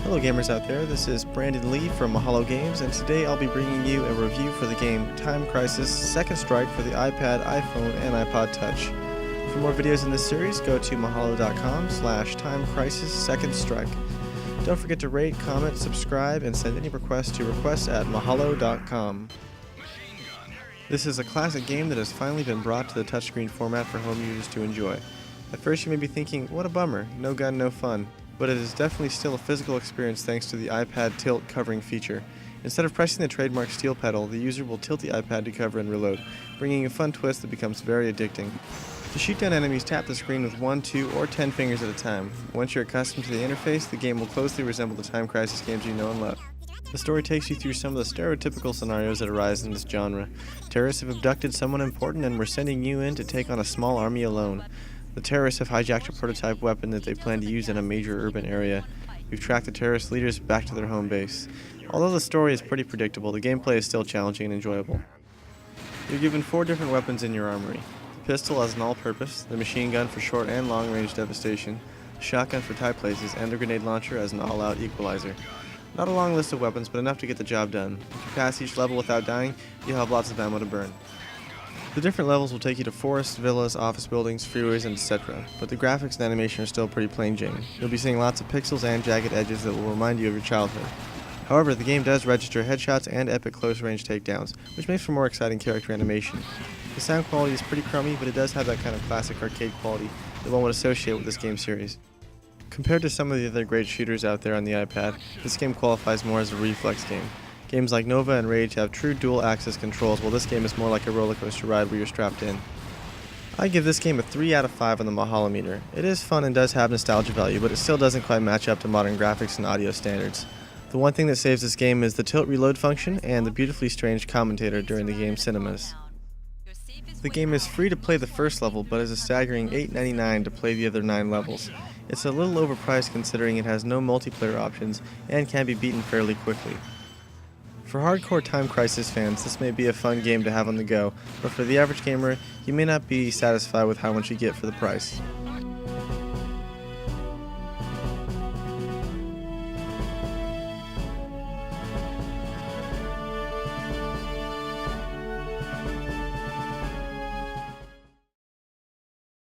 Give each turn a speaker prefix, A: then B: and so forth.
A: Hello gamers out there, this is Brandon Lee from Mahalo Games, and today I'll be bringing you a review for the game Time Crisis Second Strike for the iPad, iPhone, and iPod Touch. For more videos in this series, go to mahalo.com/timecrisissecondstrike. Don't forget to rate, comment, subscribe, and send any requests to requests@mahalo.com. This is a classic game that has finally been brought to the touchscreen format for home users to enjoy. At first you may be thinking, what a bummer, no gun, no fun. But it is definitely still a physical experience thanks to the iPad tilt covering feature. Instead of pressing the trademark steel pedal, the user will tilt the iPad to cover and reload, bringing a fun twist that becomes very addicting. To shoot down enemies, tap the screen with 1, 2, or 10 fingers at a time. Once you're accustomed to the interface, the game will closely resemble the Time Crisis games you know and love. The story takes you through some of the stereotypical scenarios that arise in this genre. Terrorists have abducted someone important and we're sending you in to take on a small army alone. The terrorists have hijacked a prototype weapon that they plan to use in a major urban area. We've tracked the terrorist leaders back to their home base. Although the story is pretty predictable, the gameplay is still challenging and enjoyable. You're given 4 different weapons in your armory. The pistol as an all-purpose, the machine gun for short and long-range devastation, the shotgun for tight places, and the grenade launcher as an all-out equalizer. Not a long list of weapons, but enough to get the job done. If you pass each level without dying, you'll have lots of ammo to burn. The different levels will take you to forests, villas, office buildings, freeways, and etc., but the graphics and animation are still pretty plain Jane. You'll be seeing lots of pixels and jagged edges that will remind you of your childhood. However, the game does register headshots and epic close-range takedowns, which makes for more exciting character animation. The sound quality is pretty crummy, but it does have that kind of classic arcade quality that one would associate with this game series. Compared to some of the other great shooters out there on the iPad, this game qualifies more as a reflex game. Games like Nova and Rage have true dual-axis controls, while this game is more like a roller coaster ride where you're strapped in. I give this game a 3 out of 5 on the Mahalo meter. It is fun and does have nostalgia value, but it still doesn't quite match up to modern graphics and audio standards. The one thing that saves this game is the tilt reload function and the beautifully strange commentator during the game's cinemas. The game is free to play the first level, but is a staggering $8.99 to play the other 9 levels. It's a little overpriced considering it has no multiplayer options and can be beaten fairly quickly. For hardcore Time Crisis fans, this may be a fun game to have on the go, but for the average gamer, you may not be satisfied with how much you get for the price.